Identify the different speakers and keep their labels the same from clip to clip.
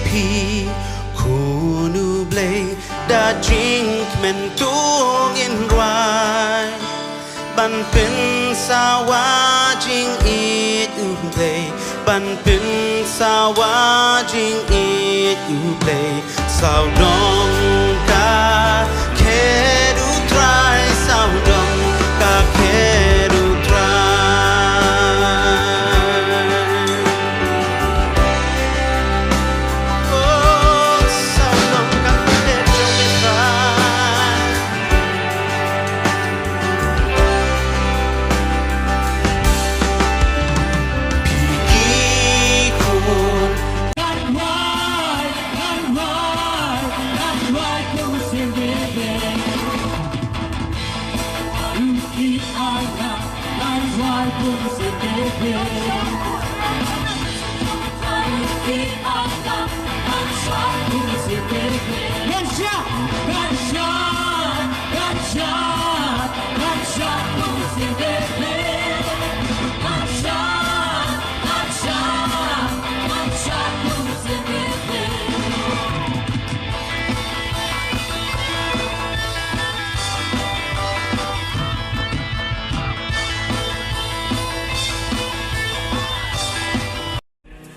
Speaker 1: Pi kunu blei da drink men tung in roi ban pin sawa jing it u blei ban pin sawa jing it u blei sao dong ka ke du try sao dong ka ke du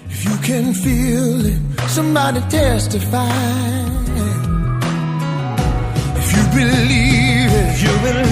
Speaker 2: If you can feel it, somebody testify. If you believe it, you believe